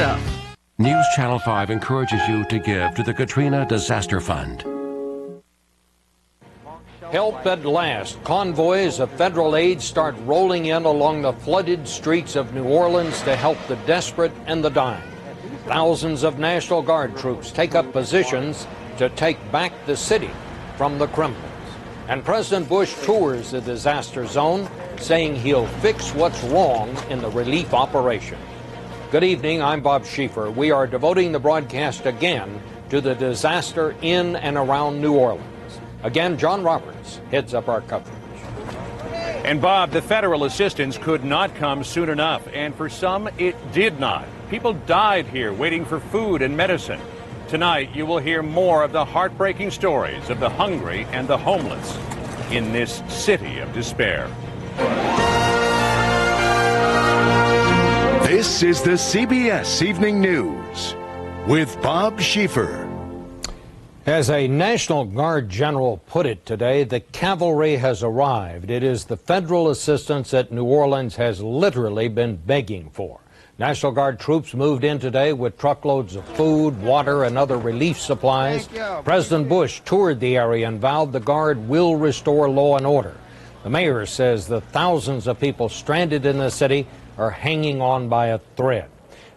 stuff. News Channel 5 encourages you to give to the Katrina Disaster Fund. Help at last. Convoys of federal aid start rolling in along the flooded streets of New Orleans to help the desperate and the dying. Thousands of National Guard troops take up positions to take back the city from the criminals. And President Bush tours the disaster zone, saying he'll fix what's wrong in the relief operation. Good evening, I'm Bob Schieffer. We are devoting the broadcast again to the disaster in and around New Orleans. Again, John Roberts heads up our coverage. And Bob, the federal assistance could not come soon enough, and for some, it did not. People died here waiting for food and medicine. Tonight, you will hear more of the heartbreaking stories of the hungry and the homeless in this city of despair. This is the CBS Evening News with Bob Schieffer. As a National Guard general put it today, the cavalry has arrived. It is the federal assistance that New Orleans has literally been begging for. National Guard troops moved in today with truckloads of food, water, and other relief supplies. President Bush toured the area and vowed the Guard will restore law and order. The mayor says the thousands of people stranded in the city are hanging on by a thread.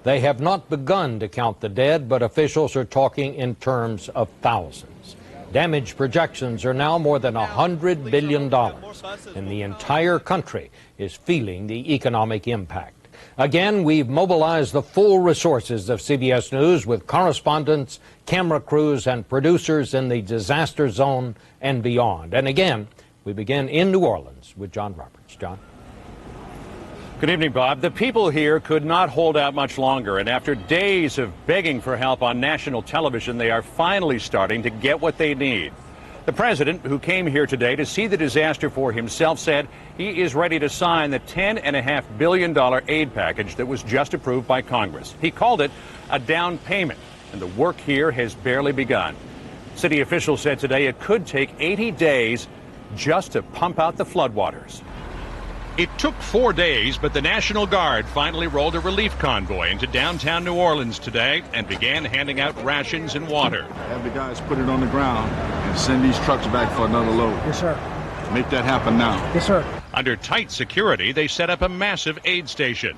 They have not begun to count the dead, but officials are talking in terms of thousands. Damage projections are now more than $100 billion, and the entire country is feeling the economic impact. Again, we've mobilized the full resources of CBS News with correspondents, camera crews, and producers in the disaster zone and beyond. And again, we begin in New Orleans with John Roberts. John? Good evening, Bob. The people here could not hold out much longer, and after days of begging for help on national television, they are finally starting to get what they need. The president, who came here today to see the disaster for himself, said he is ready to sign the $10.5 billion aid package that was just approved by Congress. He called it a down payment, and the work here has barely begun. City officials said today it could take 80 days just to pump out the floodwaters. It took 4 days, but the National Guard finally rolled a relief convoy into downtown New Orleans today and began handing out rations and water. Have the guys put it on the ground and send these trucks back for another load. Yes, sir. Make that happen now. Yes, sir. Under tight security, they set up a massive aid station.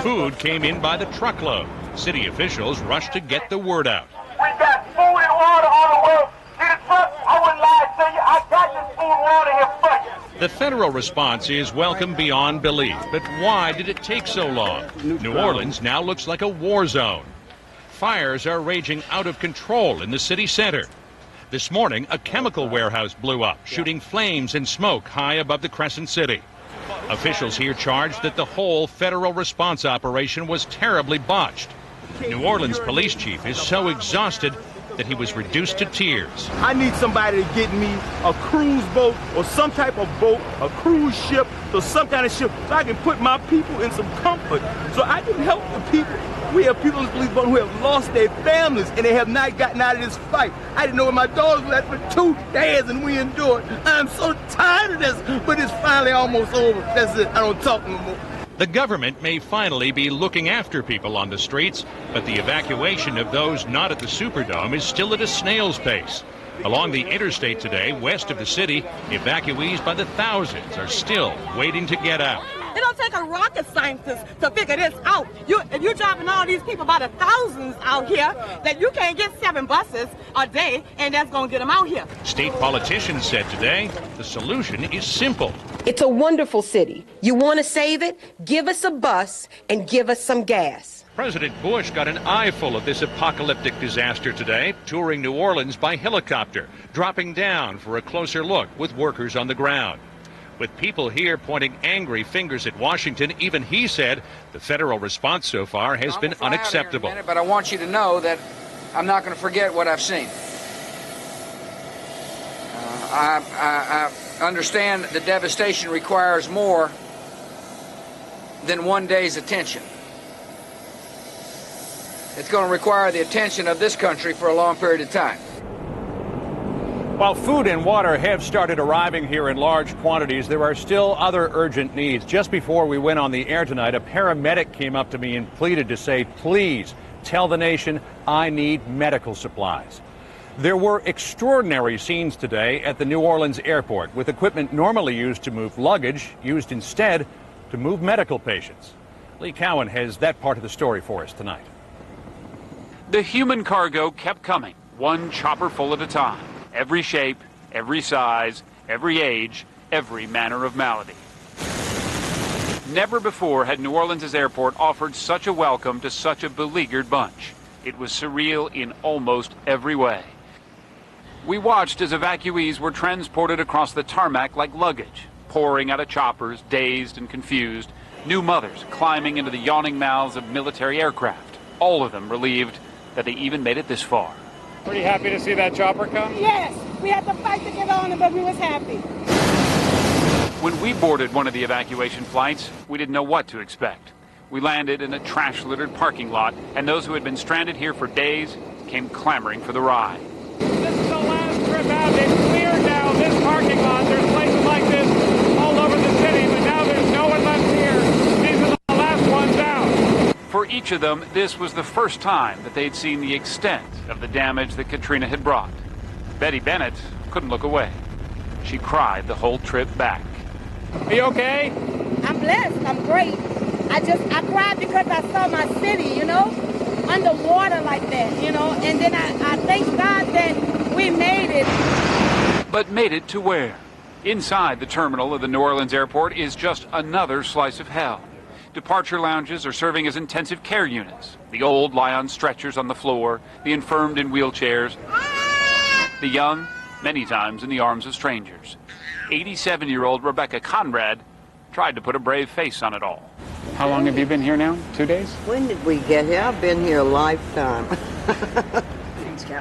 Food came in by the truckload. City officials rushed to get the word out. We got food and water on the way. See the truck? I wouldn't lie to you. I got this food and water here for you. The federal response is welcome beyond belief, but why did it take so long? New Orleans now looks like a war zone. Fires are raging out of control in the city center. This morning, a chemical warehouse blew up, shooting flames and smoke high above the Crescent City. Officials here charged that the whole federal response operation was terribly botched. New Orleans police chief is so exhausted that he was reduced to tears. I need somebody to get me a cruise boat or some type of boat, a cruise ship, or some kind of ship, so I can put my people in some comfort, so I can help the people. We have people in the police boat who have lost their families, and they have not gotten out of this fight. I didn't know where my daughters were at for 2 days, and we endured. I'm so tired of this, but it's finally almost over. That's it. I don't talk no more. The government may finally be looking after people on the streets, but the evacuation of those not at the Superdome is still at a snail's pace. Along the interstate today, west of the city, evacuees by the thousands are still waiting to get out. It don't take a rocket scientist to figure this out. If you're driving all these people by the thousands out here, that you can't get 7 buses a day, and that's going to get them out here. State politicians said today the solution is simple. It's a wonderful city. You want to save it? Give us a bus and give us some gas. President Bush got an eyeful of this apocalyptic disaster today, touring New Orleans by helicopter, dropping down for a closer look with workers on the ground. With people here pointing angry fingers at Washington, even he said the federal response so far has been unacceptable. But I want you to know that I'm not going to forget what I've seen. I understand the devastation requires more than one day's attention. It's going to require the attention of this country for a long period of time. While food and water have started arriving here in large quantities, there are still other urgent needs. Just before we went on the air tonight, a paramedic came up to me and pleaded to say, please tell the nation I need medical supplies. There were extraordinary scenes today at the New Orleans airport, with equipment normally used to move luggage used instead to move medical patients. Lee Cowan has that part of the story for us tonight. The human cargo kept coming, one chopper full at a time. Every shape, every size, every age, every manner of malady. Never before had New Orleans' airport offered such a welcome to such a beleaguered bunch. It was surreal in almost every way. We watched as evacuees were transported across the tarmac like luggage, pouring out of choppers, dazed and confused, new mothers climbing into the yawning mouths of military aircraft, all of them relieved that they even made it this far. Pretty happy to see that chopper come? Yes, we had to fight to get on it, but we was happy. When we boarded one of the evacuation flights, we didn't know what to expect. We landed in a trash-littered parking lot, and those who had been stranded here for days came clamoring for the ride. This is the last trip out. They've cleared now this parking lot. There's places like this all over the city, but now there's no one left here. These are the last ones out. For each of them, this was the first time that they'd seen the extent of the damage that Katrina had brought. Betty Bennett couldn't look away. She cried the whole trip back. Are you okay? I'm blessed. I'm great. I cried because I saw my city, underwater like that, and then I thank God that we made it. But made it to where? Inside the terminal of the New Orleans airport is just another slice of hell. Departure lounges are serving as intensive care units. The old lie on stretchers on the floor, the infirmed in wheelchairs, the young, many times in the arms of strangers. 87-year-old Rebecca Conrad tried to put a brave face on it all. How long have you been here now? 2 days? When did we get here? I've been here a lifetime.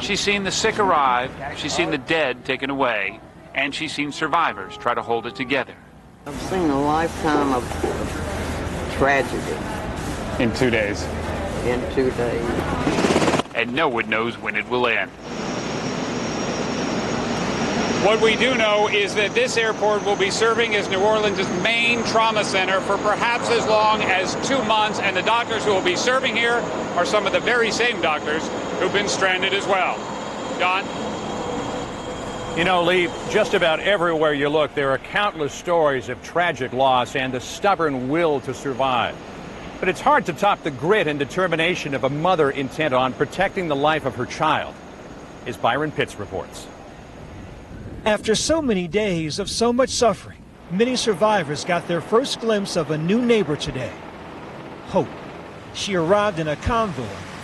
She's seen the sick arrive, she's seen the dead taken away, and she's seen survivors try to hold it together. I've seen a lifetime of tragedy. In 2 days? In 2 days. And no one knows when it will end. What we do know is that this airport will be serving as New Orleans' main trauma center for perhaps as long as 2 months, and the doctors who will be serving here are some of the very same doctors who've been stranded as well. John? Lee, just about everywhere you look, there are countless stories of tragic loss and the stubborn will to survive. But it's hard to top the grit and determination of a mother intent on protecting the life of her child, as Byron Pitts reports. After so many days of so much suffering, many survivors got their first glimpse of a new neighbor today. Hope. She arrived in a convoy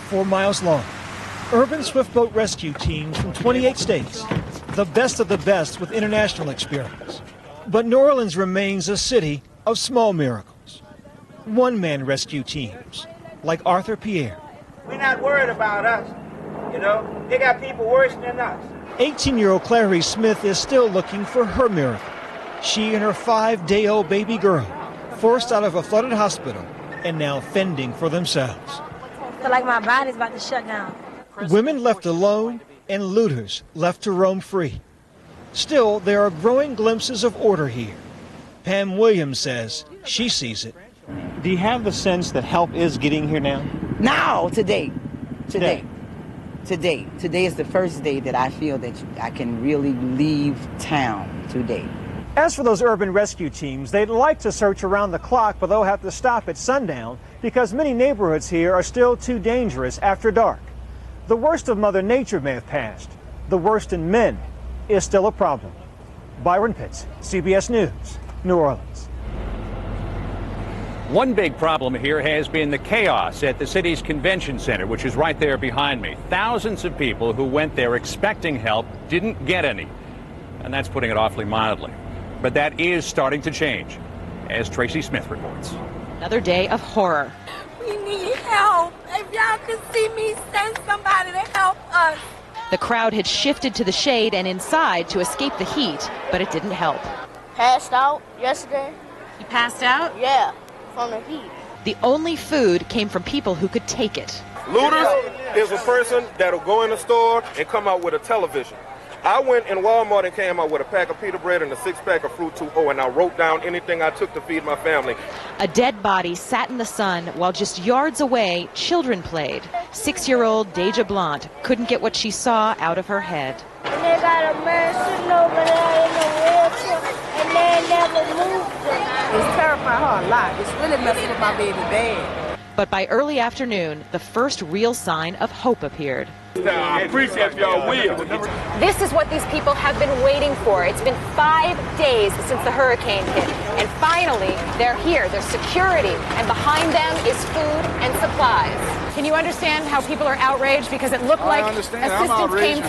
4 miles long. Urban swiftboat rescue teams from 28 states, the best of the best with international experience. But New Orleans remains a city of small miracles. One-man rescue teams, like Arthur Pierre. We're not worried about us. They got people worse than us. 18-year-old Clarice Smith is still looking for her miracle. She and her 5-day-old baby girl, forced out of a flooded hospital and now fending for themselves. I feel like my body's about to shut down. Women left alone and looters left to roam free. Still, there are growing glimpses of order here. Pam Williams says she sees it. Do you have the sense that help is getting here now? Now, today. Today is the first day that I feel that I can really leave town today. As for those urban rescue teams, they'd like to search around the clock, but they'll have to stop at sundown because many neighborhoods here are still too dangerous after dark. The worst of Mother Nature may have passed. The worst in men is still a problem. Byron Pitts, CBS News, New Orleans. One big problem here has been the chaos at the city's convention center, which is right there behind me. Thousands of people who went there expecting help didn't get any. And that's putting it awfully mildly. But that is starting to change, as Tracy Smith reports. Another day of horror. We need help. If y'all could see me, send somebody to help us. The crowd had shifted to the shade and inside to escape the heat, but it didn't help. Passed out yesterday. You passed out? Yeah, from the heat. The only food came from people who could take it. Looters is a person that'll go in the store and come out with a television. I went in Walmart and came out with a pack of pita bread and a 6-pack of Fruit 2.0, and I wrote down anything I took to feed my family. A dead body sat in the sun while just yards away, children played. 6-year-old Deja Blunt couldn't get what she saw out of her head. And they got a man sitting over there in the wheelchair, and they never moved them. It's terrifying her a lot. It's really messing with my baby bad. But by early afternoon, the first real sign of hope appeared. I appreciate y'all will. This is what these people have been waiting for. It's been 5 days since the hurricane hit. And finally, they're here. There's security. And behind them is food and supplies. Can you understand how people are outraged? Because it looked like assistance came.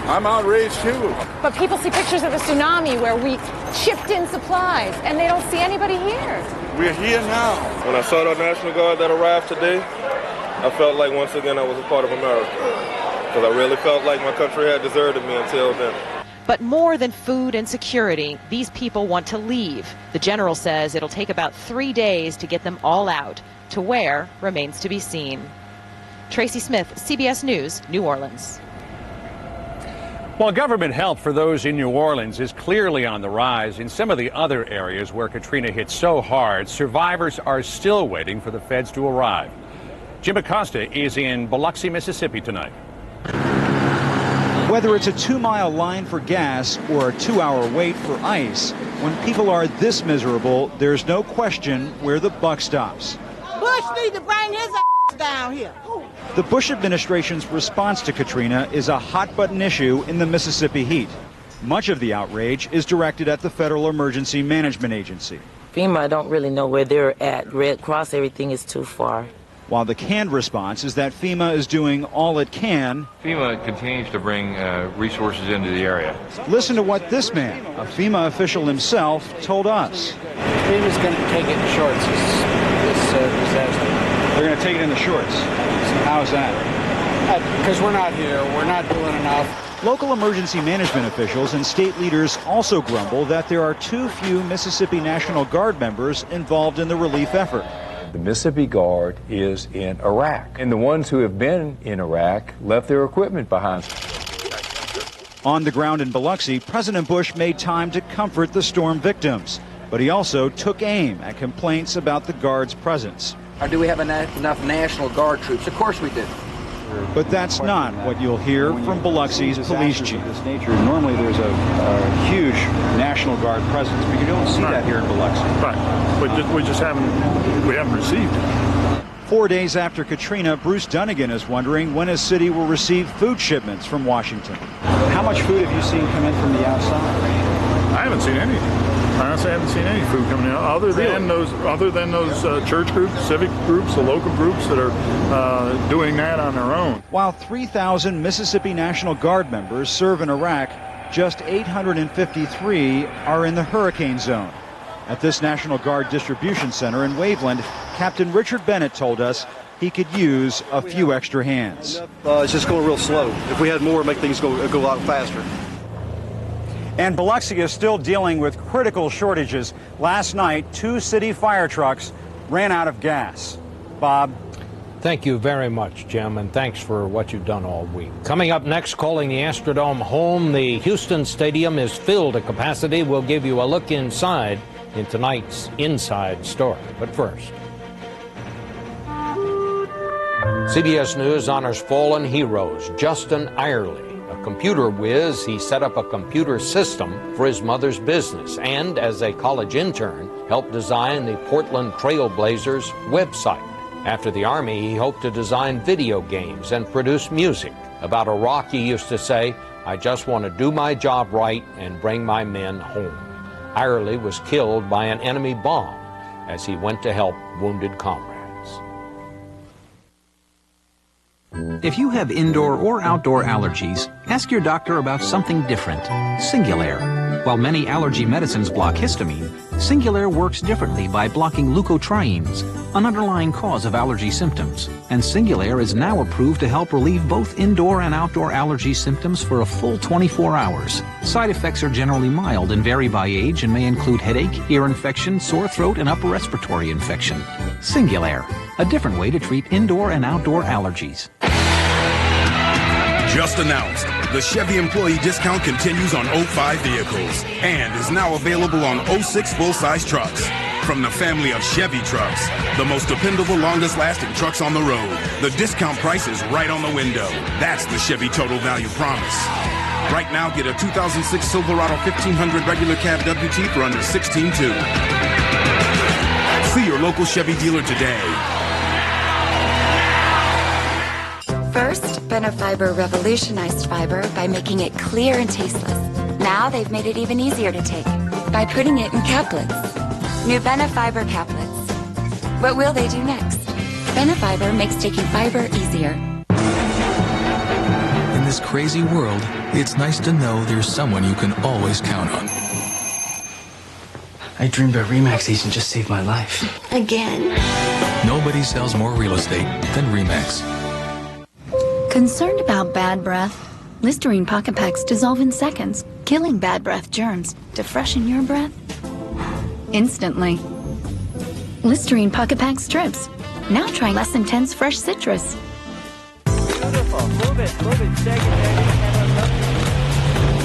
I'm outraged too. But people see pictures of the tsunami where we shipped in supplies, and they don't see anybody here. We're here now. When I saw the National Guard that arrived today, I felt like once again I was a part of America. Because I really felt like my country had deserted me until then. But more than food and security, these people want to leave. The general says it'll take about 3 days to get them all out. To where remains to be seen. Tracy Smith, CBS News, New Orleans. While government help for those in New Orleans is clearly on the rise, in some of the other areas where Katrina hit so hard, survivors are still waiting for the feds to arrive. Jim Acosta is in Biloxi, Mississippi tonight. Whether it's a 2-mile line for gas or a 2-hour wait for ice, when people are this miserable, there's no question where the buck stops. Bush need to bring his ass down here. The Bush administration's response to Katrina is a hot-button issue in the Mississippi heat. Much of the outrage is directed at the Federal Emergency Management Agency. FEMA don't really know where they're at. Red Cross, everything is too far. While the canned response is that FEMA is doing all it can. FEMA continues to bring resources into the area. Listen to what this man, a FEMA official himself, told us. FEMA's going to take it in shorts, this disaster. They're going to take it in the shorts. How is that? Because we're not here. We're not doing enough. Local emergency management officials and state leaders also grumble that there are too few Mississippi National Guard members involved in the relief effort. The Mississippi Guard is in Iraq, and the ones who have been in Iraq left their equipment behind. On the ground in Biloxi, President Bush made time to comfort the storm victims, but he also took aim at complaints about the Guard's presence. Or do we have enough National Guard troops? Of course we do. But that's not what you'll hear from Biloxi's police chief. This nature, normally there's a huge National Guard presence, but you don't see that here in Biloxi. Right. We haven't received it. 4 days after Katrina, Bruce Dunnigan is wondering when his city will receive food shipments from Washington. How much food have you seen come in from the outside? I haven't seen any. Honestly, I haven't seen any food coming out other than those church groups, civic groups, the local groups that are doing that on their own. While 3,000 Mississippi National Guard members serve in Iraq, just 853 are in the hurricane zone. At this National Guard distribution center in Waveland, Captain Richard Bennett told us he could use a few extra hands. It's just going real slow. If we had more, make things go a lot faster. And Biloxi is still dealing with critical shortages. Last night, 2 city fire trucks ran out of gas. Bob? Thank you very much, Jim, and thanks for what you've done all week. Coming up next, calling the Astrodome home, the Houston Stadium is filled to capacity. We'll give you a look inside in tonight's Inside Story. But first, CBS News honors fallen heroes. Justin Irely, a computer whiz, he set up a computer system for his mother's business and, as a college intern, helped design the Portland Trail Blazers website. After the Army, he hoped to design video games and produce music. About a rock, he used to say, "I just want to do my job right and bring my men home." Irely was killed by an enemy bomb as he went to help wounded comrades. If you have indoor or outdoor allergies, ask your doctor about something different. Singulair. While many allergy medicines block histamine, Singulair works differently by blocking leukotrienes, an underlying cause of allergy symptoms. And Singulair is now approved to help relieve both indoor and outdoor allergy symptoms for a full 24 hours. Side effects are generally mild and vary by age and may include headache, ear infection, sore throat, and upper respiratory infection. Singulair, a different way to treat indoor and outdoor allergies. Just announced, The Chevy employee discount continues on 05 vehicles and is now available on 06 full-size trucks. From the family of Chevy trucks, the most dependable, longest-lasting trucks on the road. The discount price is right on the window. That's the Chevy Total Value Promise. Right now, get a 2006 Silverado 1500 regular cab WT for under $16,200. See your local Chevy dealer today. First, Benefiber revolutionized fiber by making it clear and tasteless. Now they've made it even easier to take by putting it in caplets. New Benefiber caplets. What will they do next? Benefiber makes taking fiber easier. In this crazy world, it's nice to know there's someone you can always count on. I dreamed a RE/MAX agent just saved my life. Again. Nobody sells more real estate than RE/MAX. Concerned about bad breath? Listerine Pocket Packs dissolve in seconds, killing bad breath germs to freshen your breath instantly. Listerine Pocket Pack strips. Now try less intense fresh citrus. Beautiful. Move it. Shake it.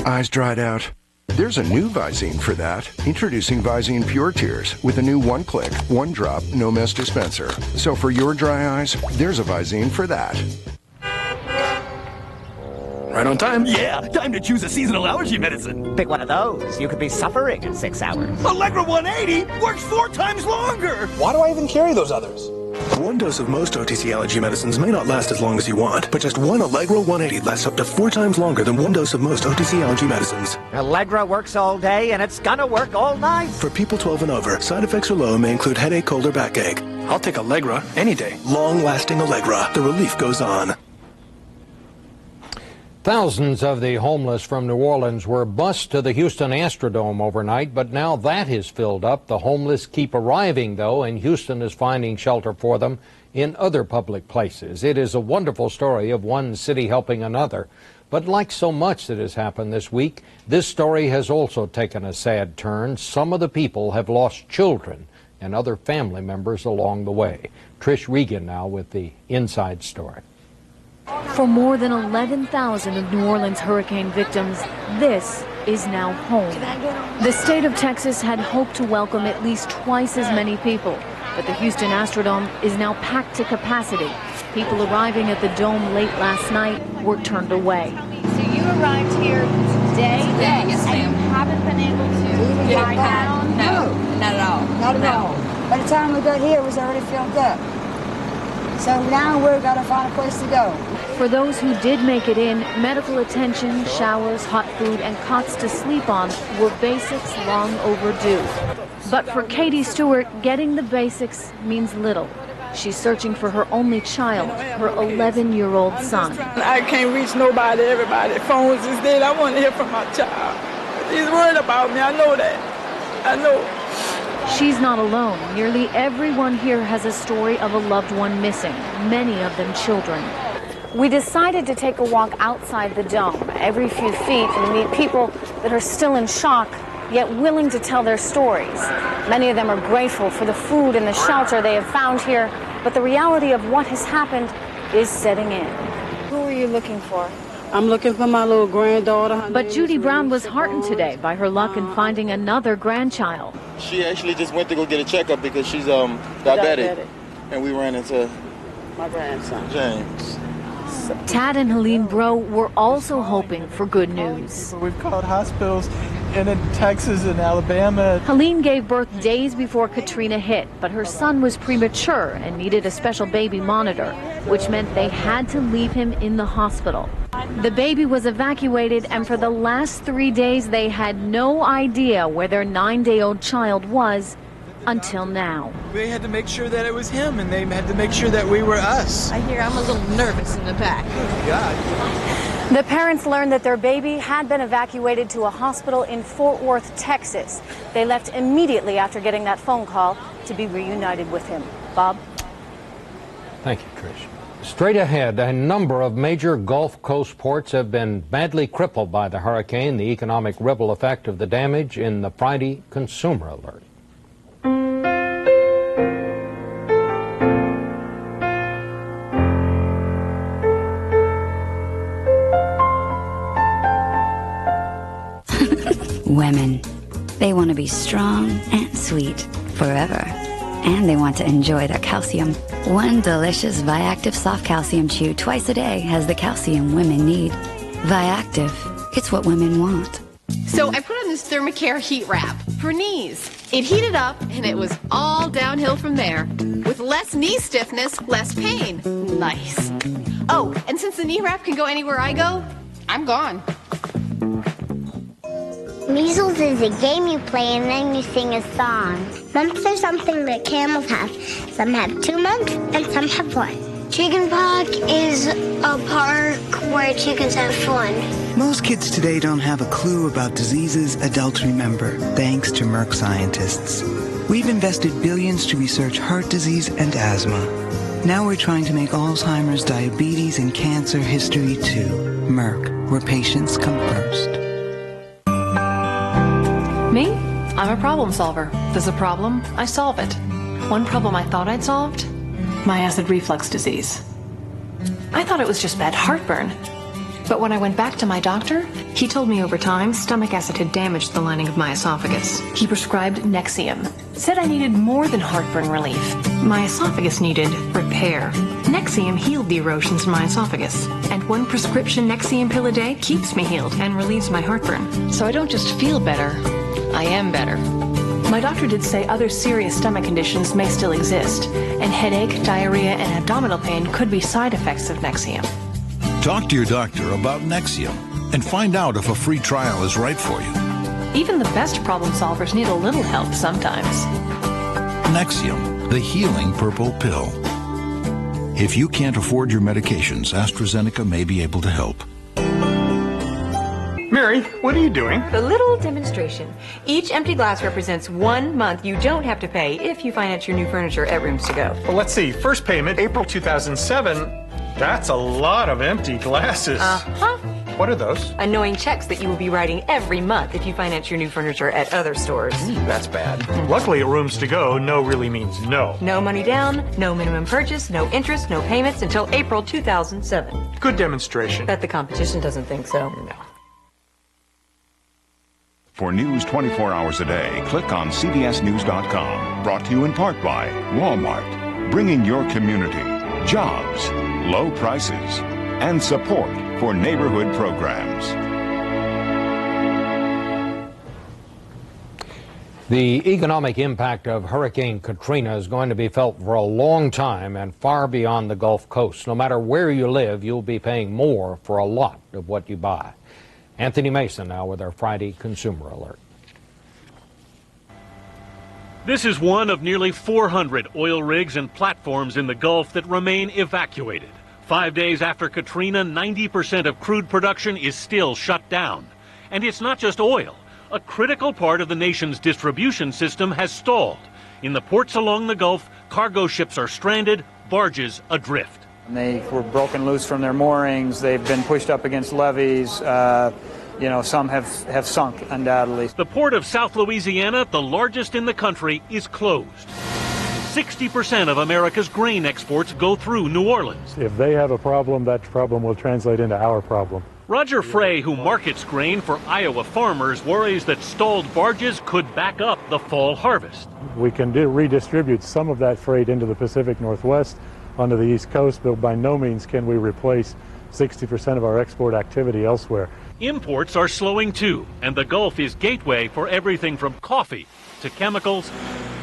Eyes dried out. There's a new Visine for that. Introducing Visine Pure Tears with a new one-click, one-drop, no-mess dispenser. So for your dry eyes, there's a Visine for that. Right on time? Yeah, time to choose a seasonal allergy medicine. Pick one of those. You could be suffering in 6 hours. Allegra 180 works 4 times longer. Why do I even carry those others? One dose of most OTC allergy medicines may not last as long as you want, but just one Allegra 180 lasts up to 4 times longer than one dose of most OTC allergy medicines. Allegra works all day, and it's gonna work all night. For people 12 and over, side effects are low and may include headache, cold, or backache. I'll take Allegra any day. Long-lasting Allegra. The relief goes on. Thousands of the homeless from New Orleans were bused to the Houston Astrodome overnight, but now that is filled up. The homeless keep arriving, though, and Houston is finding shelter for them in other public places. It is a wonderful story of one city helping another. But like so much that has happened this week, this story has also taken a sad turn. Some of the people have lost children and other family members along the way. Trish Regan now with the inside story. For more than 11,000 of New Orleans hurricane victims, this is now home. The state of Texas had hoped to welcome at least twice as many people, but the Houston Astrodome is now packed to capacity. People arriving at the dome late last night were turned away. So you arrived here today? Yes, ma'am. And you haven't been able to lie down? No, not at all. Not at all. By the time we got here, it was already filled up. So now we've got to find a place to go. For those who did make it in, medical attention, showers, hot food, and cots to sleep on were basics long overdue. But for Katie Stewart, getting the basics means little. She's searching for her only child, her 11-year-old son. I can't reach nobody, everybody. Phones is dead. I want to hear from my child. He's worried about me. I know that. I know. She's not alone. Nearly everyone here has a story of a loved one missing, many of them children. We decided to take a walk outside the dome. Every few feet, we meet people that are still in shock, yet willing to tell their stories. Many of them are grateful for the food and the shelter they have found here, but the reality of what has happened is setting in. Who are you looking for? I'm looking for my little granddaughter. But Judy Brown was heartened today by her luck in finding another grandchild. She actually just went to go get a checkup because she's diabetic. And we ran into my grandson, James. Tad and Helene Bro were also hoping for good news. We've called hospitals in Texas and Alabama. Helene gave birth days before Katrina hit, but her son was premature and needed a special baby monitor, which meant they had to leave him in the hospital. The baby was evacuated, and for the last 3 days they had no idea where their 9-day-old child was until now. They had to make sure that it was him, and they had to make sure that we were us. I hear I'm a little nervous in the back. God. The parents learned that their baby had been evacuated to a hospital in Fort Worth, Texas. They left immediately after getting that phone call to be reunited with him. Bob? Thank you, Trish. Straight ahead, a number of major Gulf Coast ports have been badly crippled by the hurricane, the economic ripple effect of the damage in the Friday Consumer Alert. Women. They want to be strong and sweet forever. And they want to enjoy their calcium. One delicious Viactive Soft Calcium Chew twice a day has the calcium women need. Viactive. It's what women want. So I put on this Thermacare heat wrap for knees. It heated up and it was all downhill from there. With less knee stiffness, less pain. Nice. Oh, and since the knee wrap can go anywhere I go, I'm gone. Measles is a game you play and then you sing a song. Mumps are something that camels have. Some have 2 months and some have 1. Chickenpox is a park where chickens have fun. Most kids today don't have a clue about diseases adults remember, thanks to Merck scientists. We've invested billions to research heart disease and asthma. Now we're trying to make Alzheimer's, diabetes, and cancer history too. Merck, where patients come first. Me? I'm a problem solver. There's a problem, I solve it. One problem I thought I'd solved? My acid reflux disease. I thought it was just bad heartburn. But when I went back to my doctor, he told me over time stomach acid had damaged the lining of my esophagus. He prescribed Nexium. Said I needed more than heartburn relief. My esophagus needed repair. Nexium healed the erosions in my esophagus. And one prescription Nexium pill a day keeps me healed and relieves my heartburn. So I don't just feel better, I am better. My doctor did say other serious stomach conditions may still exist, and headache, diarrhea, and abdominal pain could be side effects of Nexium. Talk to your doctor about Nexium and find out if a free trial is right for you. Even the best problem solvers need a little help sometimes. Nexium, the healing purple pill. If you can't afford your medications, AstraZeneca may be able to help. Mary, what are you doing? A little demonstration. Each empty glass represents 1 month you don't have to pay if you finance your new furniture at Rooms To Go. Well, let's see. First payment, April 2007. That's a lot of empty glasses. Uh-huh. What are those? Annoying checks that you will be writing every month if you finance your new furniture at other stores. That's bad. Luckily at Rooms To Go, no really means no. No money down, no minimum purchase, no interest, no payments until April 2007. Good demonstration. Bet the competition doesn't think so. No. For news 24 hours a day, click on CBSNews.com. Brought to you in part by Walmart, bringing your community jobs, low prices, and support for neighborhood programs. The economic impact of Hurricane Katrina is going to be felt for a long time and far beyond the Gulf Coast. No matter where you live, you'll be paying more for a lot of what you buy. Anthony Mason now with our Friday Consumer Alert. This is one of nearly 400 oil rigs and platforms in the Gulf that remain evacuated. 5 days after Katrina, 90% of crude production is still shut down. And it's not just oil. A critical part of the nation's distribution system has stalled. In the ports along the Gulf, cargo ships are stranded, barges adrift. They were broken loose from their moorings. They've been pushed up against levees. Some have sunk, undoubtedly. The port of South Louisiana, the largest in the country, is closed. 60% of America's grain exports go through New Orleans. If they have a problem, that problem will translate into our problem. Roger Frey, who markets grain for Iowa farmers, worries that stalled barges could back up the fall harvest. We can redistribute some of that freight into the Pacific Northwest onto the East Coast, but by no means can we replace 60% of our export activity elsewhere. Imports are slowing too, and the Gulf is gateway for everything from coffee to chemicals,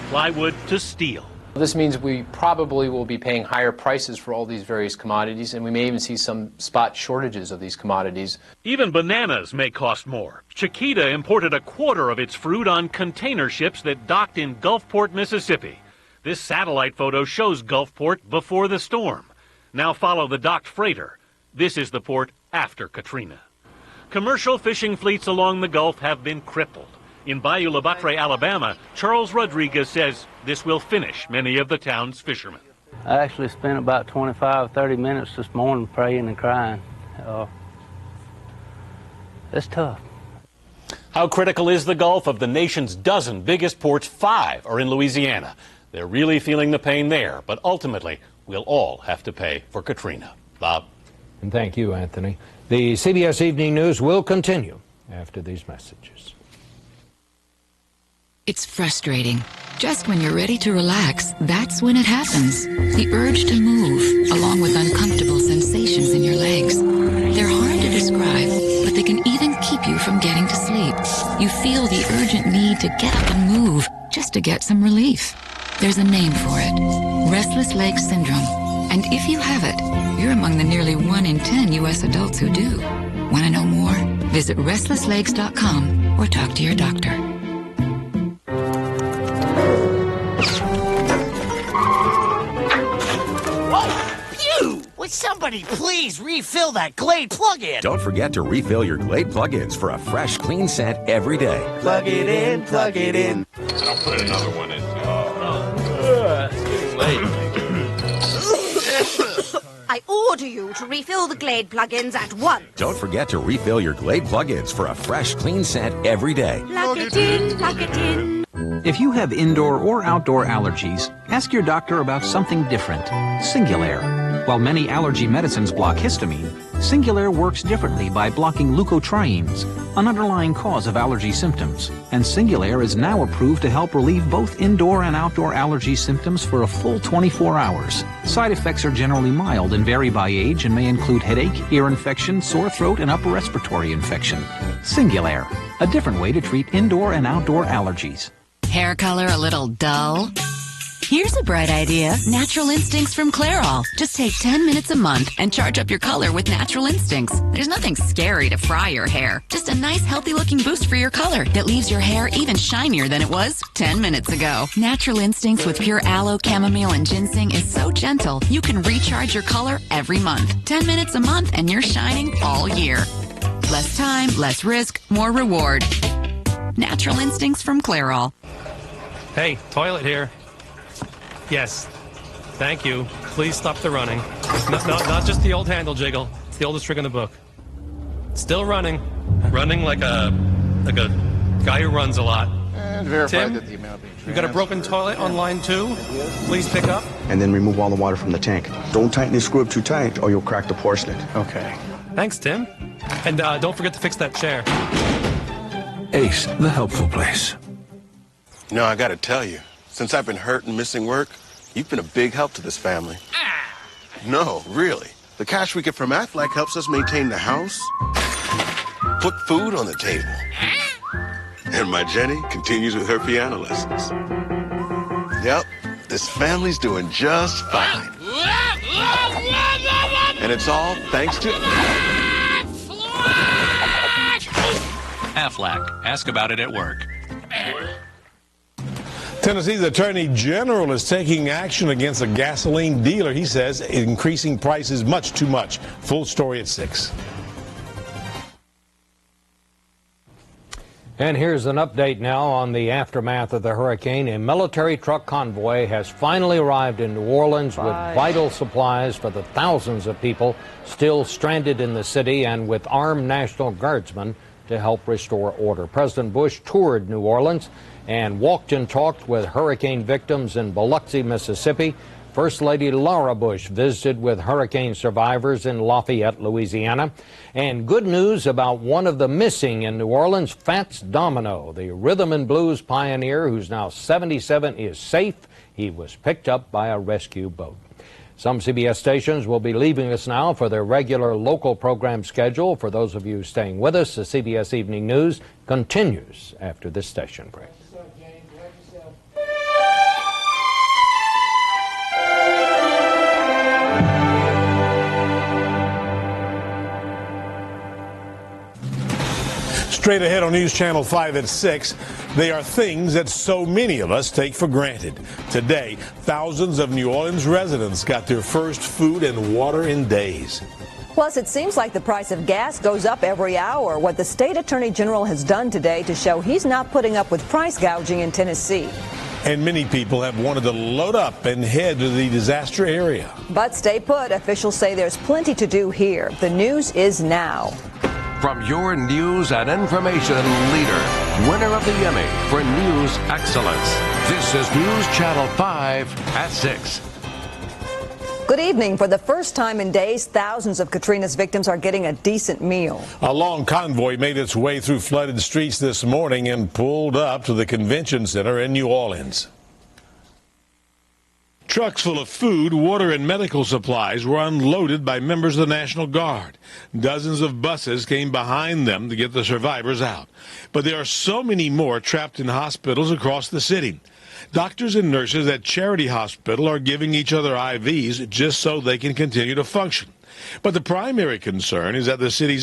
plywood to steel. This means we probably will be paying higher prices for all these various commodities, and we may even see some spot shortages of these commodities. Even bananas may cost more. Chiquita imported a quarter of its fruit on container ships that docked in Gulfport, Mississippi. This satellite photo shows Gulfport before the storm. Now follow the docked freighter. This is the port after Katrina. Commercial fishing fleets along the Gulf have been crippled. In Bayou La Batre, Alabama, Charles Rodriguez says this will finish many of the town's fishermen. I actually spent about 25-30 minutes this morning praying and crying. It's tough. How critical is the Gulf? Of the nation's dozen biggest ports, 5 are in Louisiana. They're really feeling the pain there, but ultimately, we'll all have to pay for Katrina. Bob? And thank you, Anthony. The CBS Evening News will continue after these messages. It's frustrating. Just when you're ready to relax, that's when it happens. The urge to move, along with uncomfortable sensations in your legs. They're hard to describe, but they can even keep you from getting to sleep. You feel the urgent need to get up and move, just to get some relief. There's a name for it, restless leg syndrome. And if you have it, you're among the nearly 1 in 10 U.S. adults who do. Want to know more? Visit restlesslegs.com or talk to your doctor. Would somebody please refill that Glade plug-in? Don't forget to refill your Glade plug-ins for a fresh, clean scent every day. Plug it in, plug it in. And I'll put another one in. It's getting late. I order you to refill the Glade plug-ins at once. Don't forget to refill your Glade plug-ins for a fresh, clean scent every day. Plug it in, plug it in. If you have indoor or outdoor allergies, ask your doctor about something different. Singulair. While many allergy medicines block histamine, Singulair works differently by blocking leukotrienes, an underlying cause of allergy symptoms. And Singulair is now approved to help relieve both indoor and outdoor allergy symptoms for a full 24 hours. Side effects are generally mild and vary by age and may include headache, ear infection, sore throat, and upper respiratory infection. Singulair, a different way to treat indoor and outdoor allergies. Hair color a little dull? Here's a bright idea. Natural Instincts from Clairol. Just take 10 minutes a month and charge up your color with Natural Instincts. There's nothing scary to fry your hair. Just a nice, healthy-looking boost for your color that leaves your hair even shinier than it was 10 minutes ago. Natural Instincts with pure aloe, chamomile, and ginseng is so gentle, you can recharge your color every month. 10 minutes a month and you're shining all year. Less time, less risk, more reward. Natural Instincts from Clairol. Hey, toilet here. Yes. Thank you. Please stop the running. No, not just the old handle jiggle. It's the oldest trick in the book. Still running. Running like a guy who runs a lot. And verify Tim, that the amount being you got a broken toilet on line 2? Please pick up. And then remove all the water from the tank. Don't tighten the screw up too tight or you'll crack the porcelain. Okay. Thanks, Tim. And don't forget to fix that chair. Ace, the helpful place. No, I gotta tell you, since I've been hurt and missing work, you've been a big help to this family. No, really. The cash we get from Aflac helps us maintain the house, put food on the table. And my Jenny continues with her piano lessons. Yep, this family's doing just fine. And it's all thanks to Aflac. Ask about it at work. Tennessee's Attorney General is taking action against a gasoline dealer. He says increasing prices much too much. Full story at 6. And here's an update now on the aftermath of the hurricane. A military truck convoy has finally arrived in New Orleans with vital supplies for the thousands of people still stranded in the city and with armed National Guardsmen to help restore order. President Bush toured New Orleans and walked and talked with hurricane victims in Biloxi, Mississippi. First Lady Laura Bush visited with hurricane survivors in Lafayette, Louisiana. And good news about one of the missing in New Orleans, Fats Domino, the rhythm and blues pioneer who's now 77, is safe. He was picked up by a rescue boat. Some CBS stations will be leaving us now for their regular local program schedule. For those of you staying with us, the CBS Evening News continues after this station break. Straight ahead on News Channel 5 at 6, they are things that so many of us take for granted. Today, thousands of New Orleans residents got their first food and water in days. Plus, it seems like the price of gas goes up every hour. What the state attorney general has done today to show he's not putting up with price gouging in Tennessee. And many people have wanted to load up and head to the disaster area. But stay put. Officials say there's plenty to do here. The news is now. From your news and information leader, winner of the Emmy for News Excellence, this is News Channel 5 at 6. Good evening. For the first time in days, thousands of Katrina's victims are getting a decent meal. A long convoy made its way through flooded streets this morning and pulled up to the convention center in New Orleans. Trucks full of food, water, and medical supplies were unloaded by members of the National Guard. Dozens of buses came behind them to get the survivors out. But there are so many more trapped in hospitals across the city. Doctors and nurses at Charity Hospital are giving each other IVs just so they can continue to function. But the primary concern is that the city's